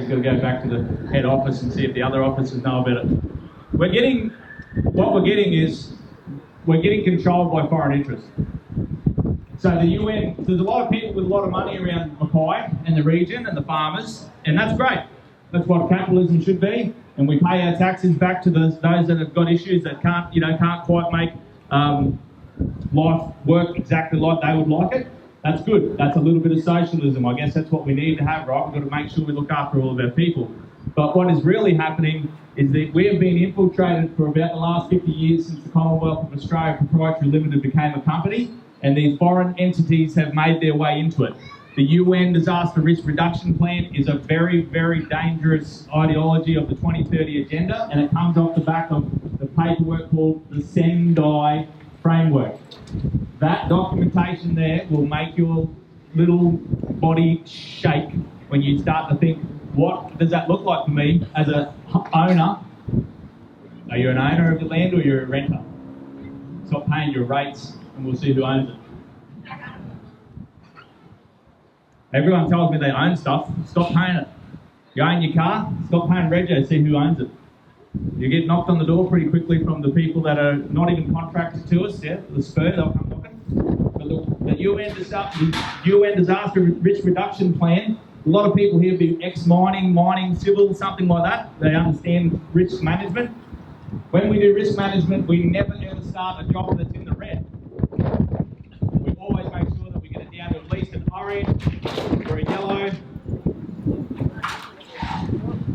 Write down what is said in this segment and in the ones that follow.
got to go back to the head office and see if the other officers know about it. We're getting controlled by foreign interests. So the UN, there's a lot of people with a lot of money around Mackay and the region and the farmers, and that's great. That's what capitalism should be, and we pay our taxes back to those that have got issues that can't quite make life work exactly like they would like it. That's good. That's a little bit of socialism. I guess that's what we need to have, right? We've got to make sure we look after all of our people. But what is really happening is that we have been infiltrated for about the last 50 years since the Commonwealth of Australia Proprietary Limited became a company, and these foreign entities have made their way into it. The UN Disaster Risk Reduction Plan is a very, very dangerous ideology of the 2030 agenda, and it comes off the back of the paperwork called the Sendai Framework. That documentation there will make your little body shake when you start to think, what does that look like for me as an owner? Are you an owner of the land or you're a renter? Stop paying your rates and we'll see who owns it. Everyone tells me they own stuff. Stop paying it. You own your car, stop paying rego, see who owns it. You get knocked on the door pretty quickly from the people that are not even contracted to us, yeah, the spur, they'll come knocking. But the UN Disaster Risk Reduction Plan, a lot of people here do mining, civil, something like that. They understand risk management. When we do risk management, we never ever start a job that's in the red. We always make sure that we get it down to at least an orange or a yellow.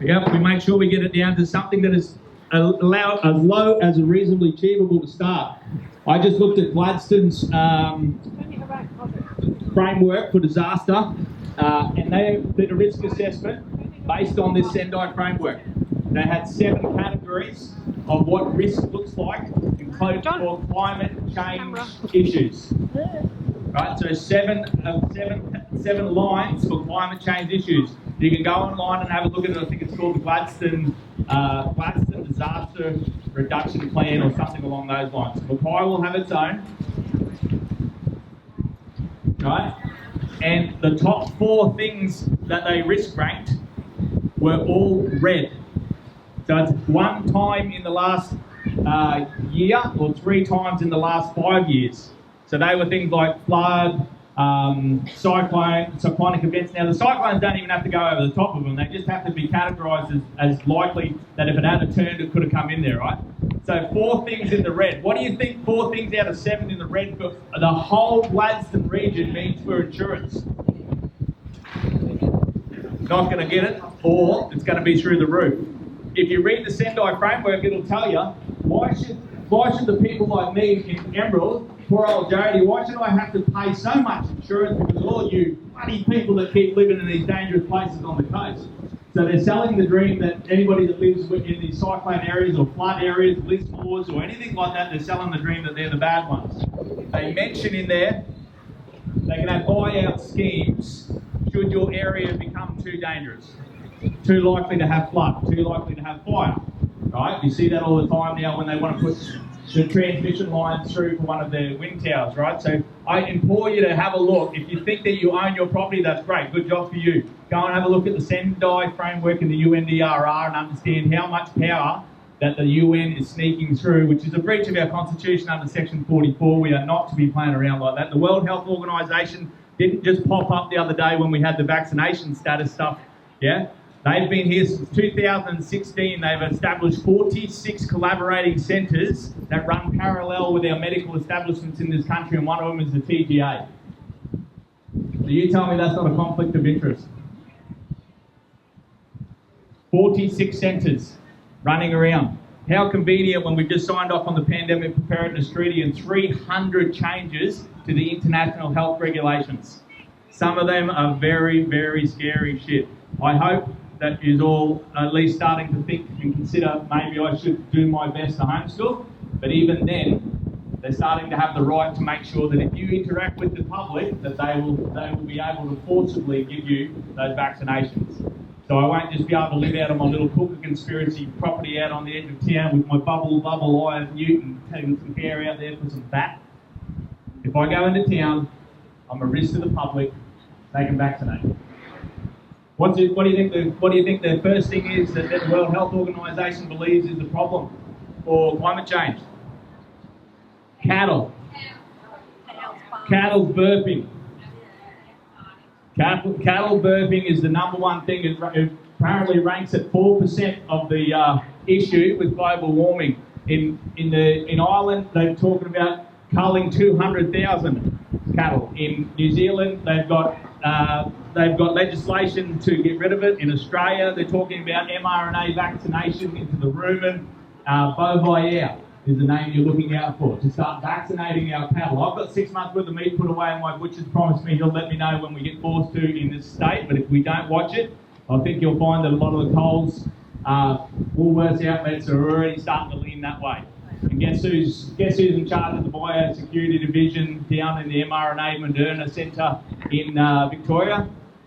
Yep, we make sure we get it down to something that is as low as reasonably achievable to start. I just looked at Gladstone's framework for disaster, and they did a risk assessment based on this Sendai framework. They had 7 categories of what risk looks like, including for climate change issues. Right, so seven lines for climate change issues. You can go online and have a look at it. I think it's called the Gladstone Disaster Reduction Plan or something along those lines. Mackay will have its own. Right? And the top 4 things that they risk ranked were all red. So it's 1 time in the last year or 3 times in the last 5 years. So they were things like flood, cyclonic events. Now the cyclones don't even have to go over the top of them. They just have to be categorised as likely that if it had turned, it could have come in there, right? So 4 things in the red. What do you think 4 things out of 7 in the red for the whole Gladstone region means for insurance? Not going to get it, or it's going to be through the roof. If you read the Sendai framework, it'll tell you why should the people like me in Emerald, poor old Jodie, why should I have to pay so much insurance because all you bloody people that keep living in these dangerous places on the coast? So they're selling the dream that anybody that lives in these cyclone areas or flood areas, Lismores or anything like that, they're selling the dream that they're the bad ones. They mention in there they can have buyout schemes should your area become too dangerous, too likely to have flood, too likely to have fire. Right? You see that all the time now when they want to put the transmission lines through for one of their wind towers, right? So I implore you to have a look. If you think that you own your property, that's great. Good job for you. Go and have a look at the Sendai framework and the UNDRR and understand how much power that the UN is sneaking through, which is a breach of our constitution under Section 44. We are not to be playing around like that. The World Health Organization didn't just pop up the other day when we had the vaccination status stuff, yeah? They've been here since 2016. They've established 46 collaborating centres that run parallel with our medical establishments in this country, and one of them is the TGA. So you tell me that's not a conflict of interest. 46 centres running around. How convenient when we just signed off on the Pandemic Preparedness Treaty and 300 changes to the international health regulations. Some of them are very, very scary shit. I hope that is all at least starting to think and consider maybe I should do my best to homeschool, but even then they're starting to have the right to make sure that if you interact with the public that they will be able to forcibly give you those vaccinations. So I won't just be able to live out of my little cooker conspiracy property out on the edge of town with my bubble eye of Newt and taking some care out there for some fat. If I go into town, I'm a risk to the public, they can vaccinate. What do you think the first thing is that the World Health Organization believes is the problem for climate change? Cattle. Cattle burping. Cattle burping is the number one thing. It apparently ranks at 4% of the issue with global warming. In Ireland, they're talking about culling 200,000 cattle. In New Zealand, they've got legislation to get rid of it. In Australia, they're talking about mRNA vaccination into the rumen. Bovie is the name you're looking out for, to start vaccinating our cattle. I've got 6 months worth of meat put away, and my butcher's promised me he'll let me know when we get forced to in this state, but if we don't watch it, I think you'll find that a lot of the Coles, Woolworths outlets are already starting to lean that way. And guess who's in charge of the biosecurity division down in the mRNA Moderna Centre in Victoria?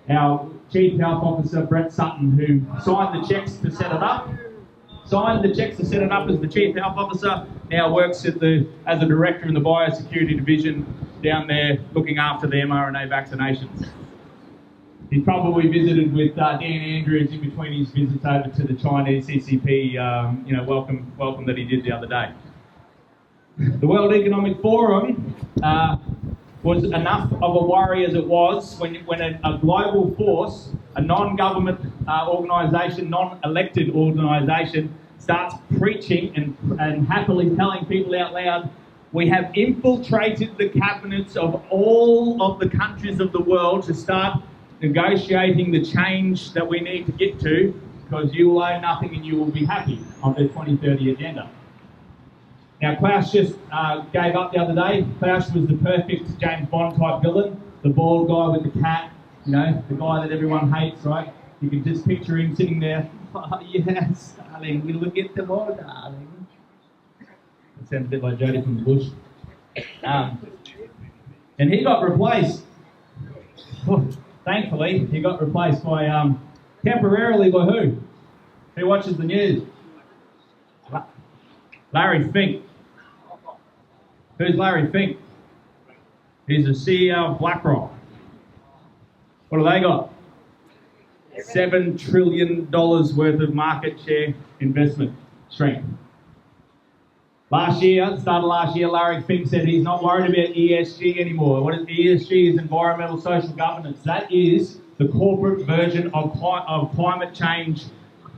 Our Chief Health Officer, Brett Sutton, who signed the cheques to set it up. Signed the cheques to set it up as the Chief Health Officer, now works as a Director in the Biosecurity Division down there looking after the mRNA vaccinations. He's probably visited with Dan Andrews in between his visits over to the Chinese CCP, welcome that he did the other day. The World Economic Forum was enough of a worry as it was when a global force, a non-government organisation, non-elected organisation, starts preaching and happily telling people out loud, we have infiltrated the cabinets of all of the countries of the world to start negotiating the change that we need to get to, because you will own nothing and you will be happy on the 2030 agenda. Now, Klaus just gave up the other day. Klaus was the perfect James Bond type villain, the bald guy with the cat, the guy that everyone hates, right? You can just picture him sitting there, oh yes, darling, we'll look at them all, darling. That sounds a bit like Jodie from the bush. And he got replaced, thankfully, he got replaced by, temporarily by who? Who watches the news? Larry Fink. Who's Larry Fink? He's the CEO of BlackRock. What do they got? $7 trillion worth of market share investment strength. Start of last year, Larry Fink said he's not worried about ESG anymore. What is ESG? Is environmental social governance. That is the corporate version of climate change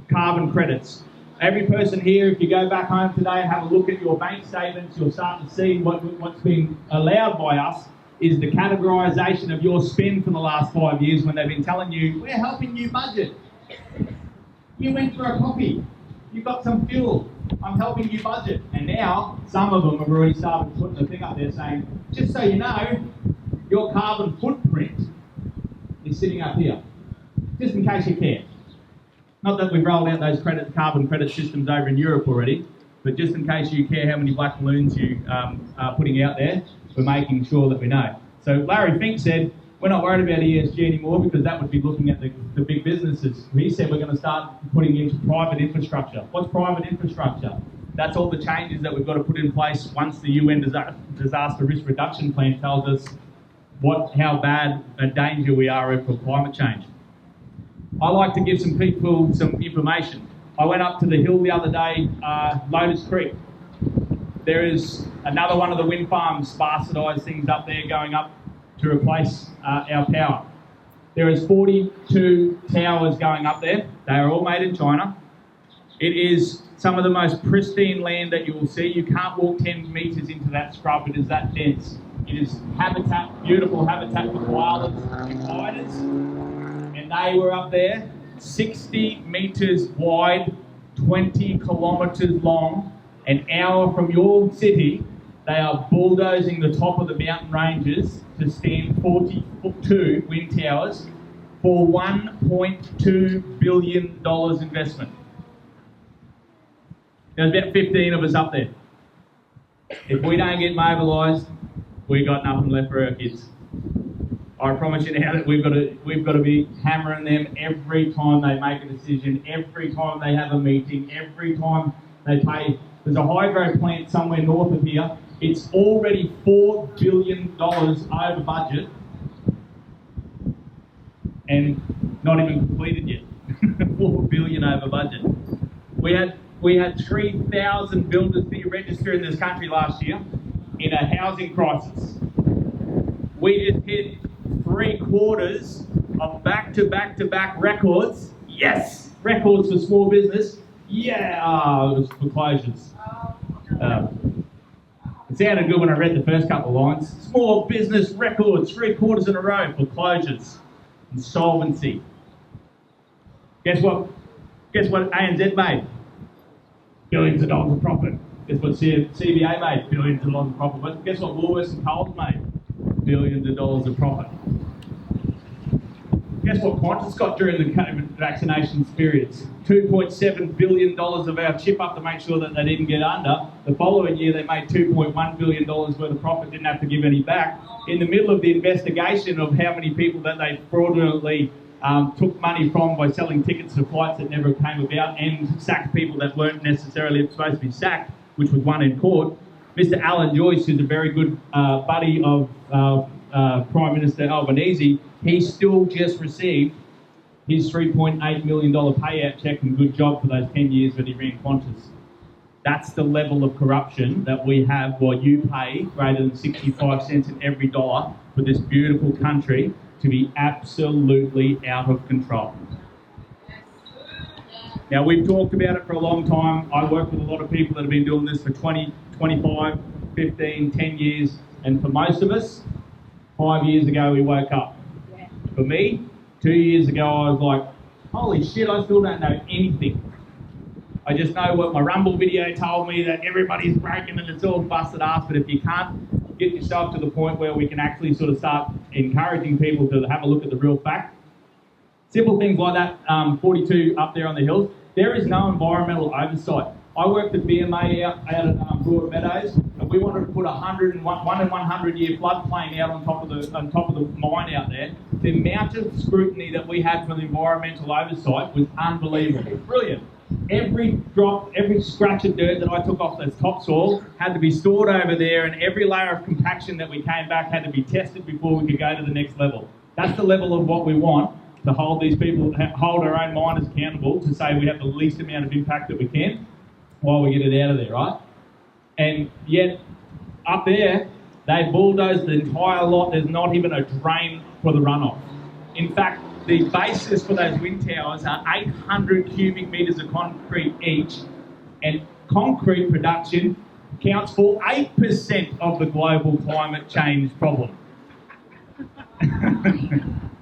carbon credits. Every person here, if you go back home today and have a look at your bank statements, you'll start to see what's been allowed by us is the categorisation of your spend for the last 5 years, when they've been telling you, we're helping you budget. You went for a coffee. You got some fuel. I'm helping you budget. And now, some of them have already started putting the thing up there saying, just so you know, your carbon footprint is sitting up here. Just in case you care. Not that we've rolled out those carbon credit systems over in Europe already, but just in case you care how many black balloons you are putting out there, we're making sure that we know. So Larry Fink said, we're not worried about ESG anymore because that would be looking at the big businesses. He said we're going to start putting into private infrastructure. What's private infrastructure? That's all the changes that we've got to put in place once the UN Disaster Risk Reduction Plan tells us how bad a danger we are for climate change. I like to give some people some information. I went up to the hill the other day, Lotus Creek. There is another one of the wind farms, bastardised things up there going up to replace our power. There is 42 towers going up there. They are all made in China. It is some of the most pristine land that you will see. You can't walk 10 metres into that scrub. It is that dense. It is habitat, beautiful habitat for koalas and spiders. And they were up there, 60 metres wide, 20 kilometres long. An hour from your city, they are bulldozing the top of the mountain ranges to stand 42 wind towers for $1.2 billion investment. There's about 15 of us up there. If we don't get mobilised, we've got nothing left for our kids. I promise you now that we've got to be hammering them every time they make a decision, every time they have a meeting, every time they pay. There's a hydro plant somewhere north of here. It's already $4 billion over budget. and not even completed yet. 4 billion over budget. We had 3,000 builders deregister in this country last year in a housing crisis. We just hit 3/4 of back-to-back records. Yes, records for small business. Yeah, it was for closures. It sounded good when I read the first couple of lines. Small business records, 3/4 in a row for closures. Insolvency. Guess what ANZ made? Billions of dollars of profit. Guess what CBA made? Billions of dollars of profit. But guess what Woolworths and Coles made? Billions of dollars of profit. Guess what Qantas got during the COVID vaccination periods? $2.7 billion of our chip up to make sure that they didn't get under. The following year they made $2.1 billion worth of profit, didn't have to give any back. In the middle of the investigation of how many people that they fraudulently took money from by selling tickets to flights that never came about and sacked people that weren't necessarily supposed to be sacked, which was won in court. Mr. Alan Joyce, who's a very good buddy of Prime Minister Albanese, he still just received his $3.8 million payout check and good job for those 10 years that he ran Qantas. That's the level of corruption that we have while you pay greater than 65 cents in every dollar for this beautiful country to be absolutely out of control. Now, we've talked about it for a long time. I work with a lot of people that have been doing this for 20, 25, 15, 10 years. And for most of us, 5 years ago, we woke up. For me, 2 years ago, I was like, holy shit, I still don't know anything. I just know what my Rumble video told me, that everybody's breaking and it's all busted ass. But if you can't get yourself to the point where we can actually sort of start encouraging people to have a look at the real fact, simple things like that, 42 up there on the hills, there is no environmental oversight. I worked at BMA out at Broadmeadows, and we wanted to put a 1 in 100 year floodplain out on top of the mine out there. The amount of scrutiny that we had for the environmental oversight was unbelievable, brilliant. Every drop, every scratch of dirt that I took off the topsoil had to be stored over there, and every layer of compaction that we came back had to be tested before we could go to the next level. That's the level of what we want, to hold these people, hold our own miners accountable, to say we have the least amount of impact that we can while we get it out of there, right? And yet, up there, they bulldozed the entire lot. There's not even a drain for the runoff. In fact, the bases for those wind towers are 800 cubic metres of concrete each, and concrete production accounts for 8% of the global climate change problem.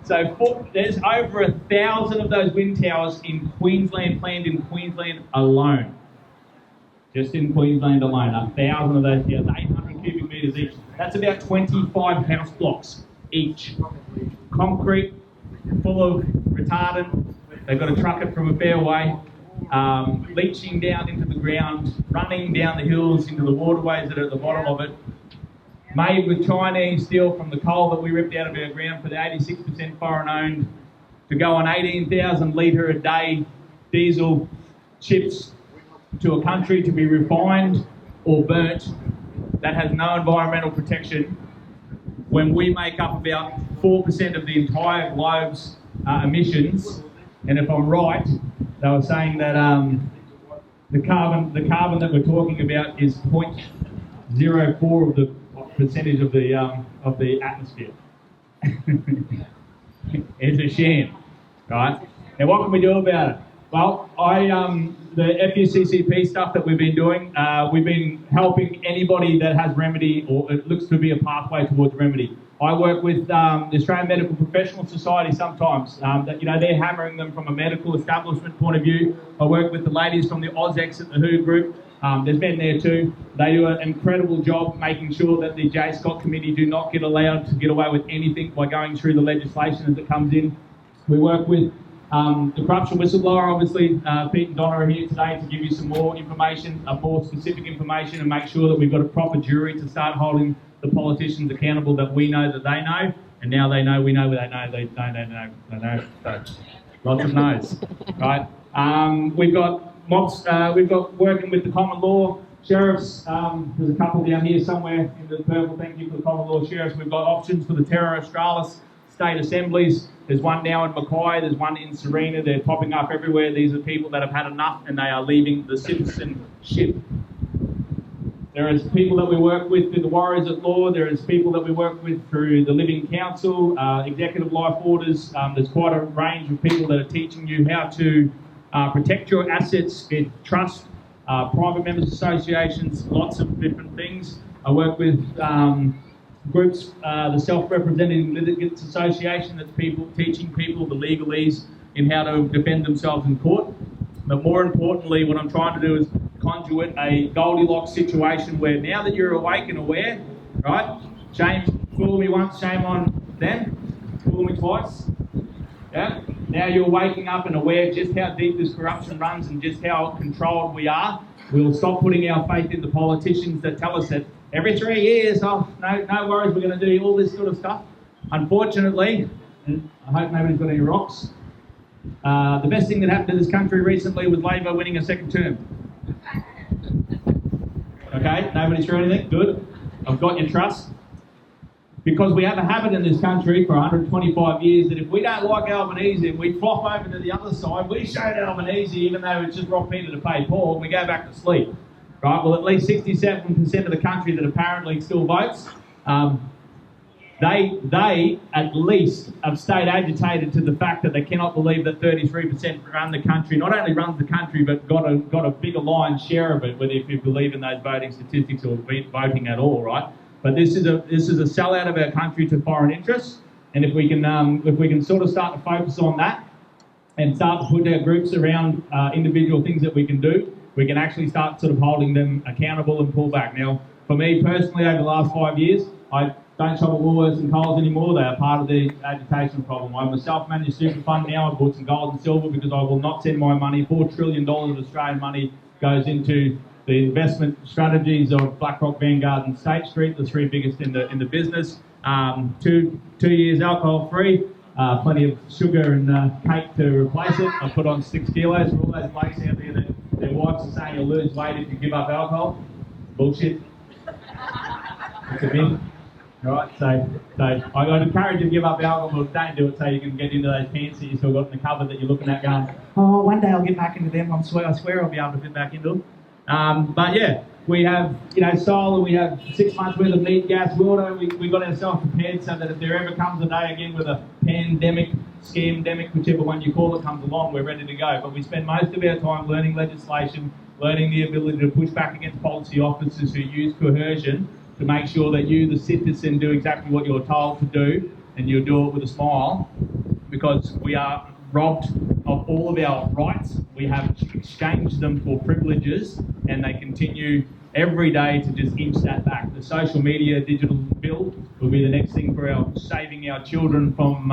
So there's over 1,000 of those wind towers in Queensland, planned in Queensland alone. Just in Queensland alone, 1,000 of those towers, 800 cubic metres each. That's about 25 house blocks each. Concrete, full of retardant. They've got to truck it from a fair way, leaching down into the ground, running down the hills into the waterways that are at the bottom of it. Made with Chinese steel from the coal that we ripped out of our ground for the 86% foreign owned, to go on 18,000 litre a day diesel chips to a country to be refined or burnt, that has no environmental protection, when we make up about 4% of the entire globe's emissions. And if I'm right, they were saying that the carbon that we're talking about is 0.04 of the percentage of the atmosphere. It's a shame, right? Now, what can we do about it? Well, the FUCCP stuff that we've been doing, we've been helping anybody that has remedy, or it looks to be a pathway towards remedy. I work with the Australian Medical Professionals Society sometimes. They're hammering them from a medical establishment point of view. I work with the ladies from the AusX at the WHO group. There's men there too. They do an incredible job making sure that the J. Scott Committee do not get allowed to get away with anything by going through the legislation as it comes in. We work with the corruption whistleblower, obviously. Pete and Donna are here today to give you some more information, more specific information, and make sure that we've got a proper jury to start holding the politicians accountable that we know that they know, and now they know we know they know they know. So, lots of no's, right? We've got mobs. We've got working with the common law sheriffs. There's a couple down here somewhere in the purple. Thank you for the common law sheriffs. We've got options for the Terra Australis state assemblies. There's one now in Mackay, there's one in Serena. They're popping up everywhere. These are people that have had enough and they are leaving the citizenship. There is people that we work with through the Warriors at Law. There is people that we work with through the Living Council, executive life orders. There's quite a range of people that are teaching you how to protect your assets in trust, private members associations, lots of different things. I work with groups, the Self-Representing Litigants Association, that's people teaching people the legalese in how to defend themselves in court. But more importantly, what I'm trying to do is conduit a Goldilocks situation where now that you're awake and aware, right? Shame, fool me once, shame on them, fool me twice. Yeah? Now you're waking up and aware just how deep this corruption runs and just how controlled we are. We'll stop putting our faith in the politicians that tell us that every 3 years, oh, no worries, we're going to do all this sort of stuff. Unfortunately, and I hope nobody's got any rocks, the best thing that happened to this country recently was Labor winning a second term. Okay, nobody's through anything? Good. I've got your trust. Because we have a habit in this country for 125 years that if we don't like Albanese and we flop over to the other side, we showed Albanese even though it's just rock Peter to pay Paul, and we go back to sleep. Right? Well, at least 67% of the country that apparently still votes, they at least have stayed agitated to the fact that they cannot believe that 33% run the country, not only runs the country, but got a bigger lion's share of it, whether if you believe in those voting statistics or voting at all, right? But this is a sellout of our country to foreign interests, and if we can sort of start to focus on that and start to put our groups around individual things that we can do, we can actually start sort of holding them accountable and pull back. Now, for me personally, over the last 5 years, I don't shop at Woolworths and Coles anymore. They are part of the agitation problem. I'm a self-managed super fund now. I've bought some gold and silver because I will not send my money. $4 trillion of Australian money goes into the investment strategies of BlackRock, Vanguard and State Street, the three biggest in the business. 2 years alcohol-free, plenty of sugar and cake to replace it. I put on 6 kilos for all those blokes out there that their wives are saying you'll lose weight if you give up alcohol. Bullshit. It's a myth. Right, so I'd encourage you to give up alcohol, but don't do it so you can get into those pants that you still got in the cupboard that you're looking at going, oh, one day I'll get back into them. I swear I'll be able to fit back into them. But yeah, we have, solar, we have 6 months worth of meat, gas, water. We got ourselves prepared so that if there ever comes a day again with a pandemic, scamdemic, whichever one you call it comes along, we're ready to go. But we spend most of our time learning legislation, learning the ability to push back against policy officers who use coercion to make sure that you, the citizen, do exactly what you're told to do, and you'll do it with a smile, because we are robbed of all of our rights. We have exchanged them for privileges, and they continue every day to just inch that back. The social media digital bill will be the next thing for saving our children from,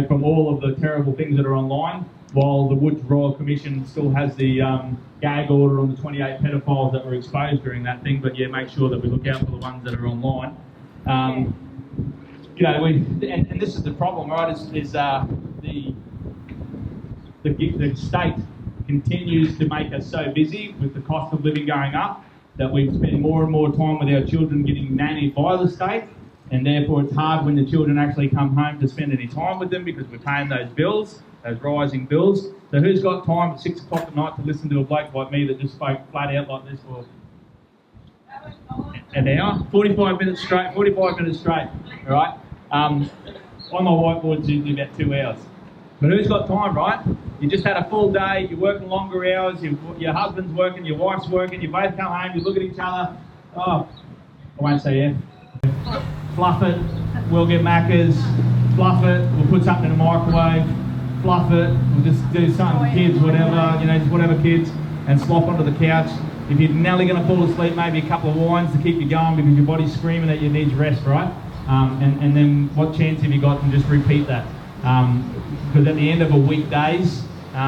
from all of the terrible things that are online, while the Woods Royal Commission still has the gag order on the 28 pedophiles that were exposed during that thing. But yeah, make sure that we look out for the ones that are online. And this is the problem, right? The state continues to make us so busy with the cost of living going up that we spend more and more time with our children getting nannied by the state, and therefore it's hard when the children actually come home to spend any time with them because we're paying those bills, those rising bills. So who's got time at 6 o'clock at night to listen to a bloke like me that just spoke flat out like this for an hour? 45 minutes straight, all right? On my whiteboard it's usually about 2 hours. But who's got time, right? You just had a full day, you're working longer hours, your husband's working, your wife's working, you both come home, you look at each other, oh, I won't say yeah. Fluff it, we'll get Maccas, fluff it, we'll put something in the microwave, fluff it, we'll just do something, kids, whatever, just whatever kids, and slop onto the couch. If you're nearly going to fall asleep, maybe a couple of wines to keep you going because your body's screaming that you need rest, right? And then what chance have you got to just repeat that? Because at the end of a weekdays, we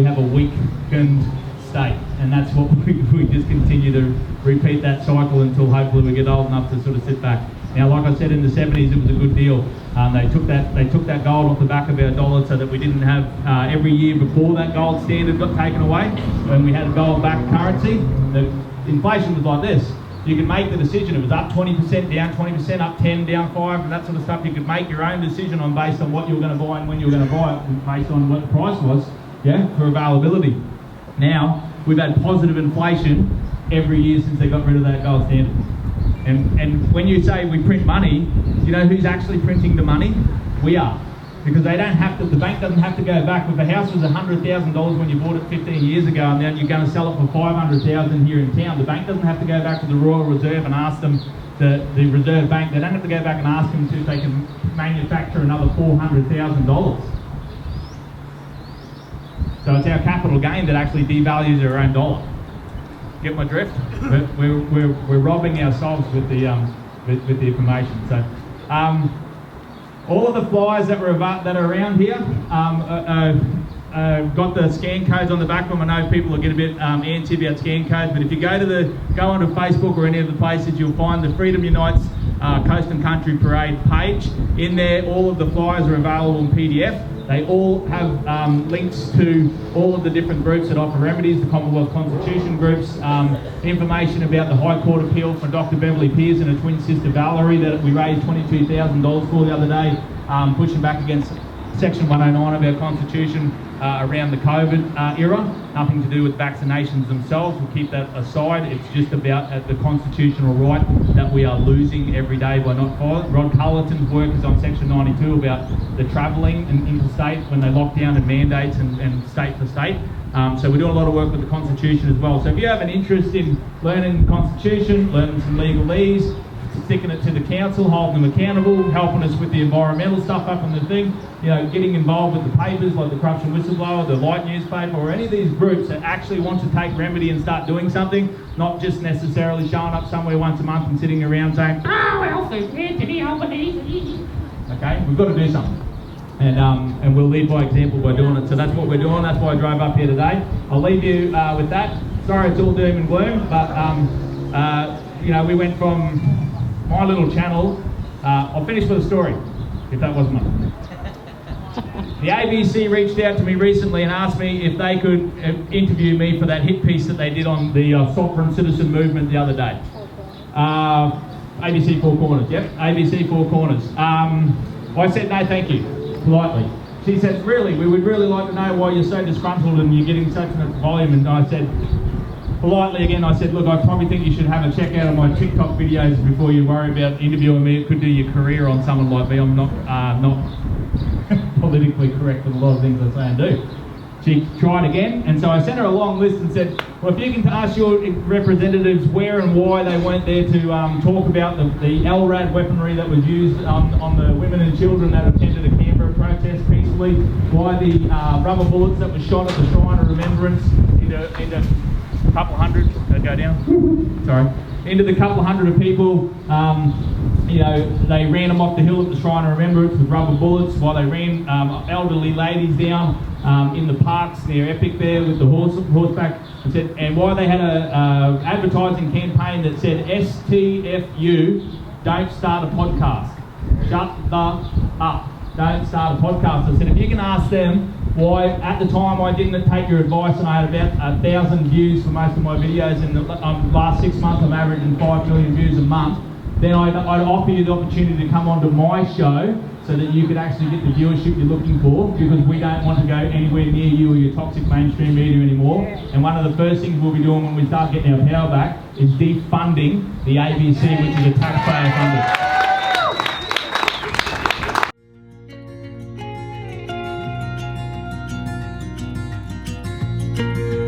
have a weakened state, and that's what we just continue to repeat that cycle until hopefully we get old enough to sort of sit back. Now, like I said, in the 70s, it was a good deal. They took that gold off the back of our dollar so that we didn't have every year before that gold standard got taken away. When we had a gold-backed currency, the inflation was like this. you can make the decision. If it was up 20%, down 20%, up 10, down 5, and that sort of stuff, you could make your own decision on based on what you were going to buy and when you were going to buy it, based on what the price was, for availability. Now, we've had positive inflation every year since they got rid of that gold standard. And when you say we print money, you know who's actually printing the money? We are. Because they don't have to, the bank doesn't have to go back. If a house was $100,000 when you bought it 15 years ago and then you're going to sell it for $500,000 here in town, the bank doesn't have to go back to the Royal Reserve and ask them, the Reserve Bank, they don't have to go back and ask them if they can manufacture another $400,000. So it's our capital gain that actually devalues our own dollar. Get my drift? We're robbing ourselves with the information. So. All of the flyers that are around here got the scan codes on the back of them. I know people will get a bit antsy about scan codes, but if you go onto Facebook or any of the places, you'll find the Freedom Unites Coast and Country Parade page. In there, all of the flyers are available in PDF. They all have links to all of the different groups that offer remedies, the Commonwealth Constitution groups, information about the High Court appeal for Dr. Beverly Pearce and her twin sister Valerie that we raised $22,000 for the other day, pushing back against Section 109 of our Constitution around the COVID era. Nothing to do with vaccinations themselves. We'll keep that aside. It's just about the constitutional right that we are losing every day by not following. Rod Cullerton's work is on Section 92 about the travelling interstate when they lock down and mandates and state for state. So we do a lot of work with the Constitution as well. So if you have an interest in learning the Constitution, learning some legalese, sticking it to the council, holding them accountable, helping us with the environmental stuff up on the thing, getting involved with the papers like the Corruption Whistleblower, the Light newspaper, or any of these groups that actually want to take remedy and start doing something, not just necessarily showing up somewhere once a month and sitting around saying, Anthony Albanese. Okay, we've got to do something. And we'll lead by example by doing it. So that's what we're doing. That's why I drove up here today. I'll leave you with that. Sorry it's all doom and gloom, but we went from my little channel. I'll finish with a story, if that wasn't one. The ABC reached out to me recently and asked me if they could interview me for that hit piece that they did on the sovereign citizen movement the other day. ABC Four Corners, yep, ABC Four Corners. I said no thank you, politely. She said, really, we would really like to know why you're so disgruntled and you're getting such a volume. And I said, politely again, I said, look, I probably think you should have a check out of my TikTok videos before you worry about interviewing me. It could do your career on someone like me. I'm not politically correct with a lot of things I say and do. She tried again, and so I sent her a long list and said, well, if you can ask your representatives where and why they weren't there to talk about the LRAD weaponry that was used on the women and children that attended a Canberra protest peacefully, why the rubber bullets that were shot at the Shrine of Remembrance into a couple hundred, go down, sorry, into the couple hundred of people, they ran them off the hill at the Shrine of Remembrance with rubber bullets, while they ran elderly ladies down in the parks near Epic there with the horseback, and why they had a advertising campaign that said STFU, don't start a podcast, shut the up, don't start a podcast. I said, if you can ask them why at the time I didn't take your advice and I had about 1,000 views for most of my videos in the last 6 months, I'm averaging 5 million views a month, then I'd offer you the opportunity to come onto my show so that you could actually get the viewership you're looking for, because we don't want to go anywhere near you or your toxic mainstream media anymore. And one of the first things we'll be doing when we start getting our power back is defunding the ABC, which is a taxpayer funded. Thank you.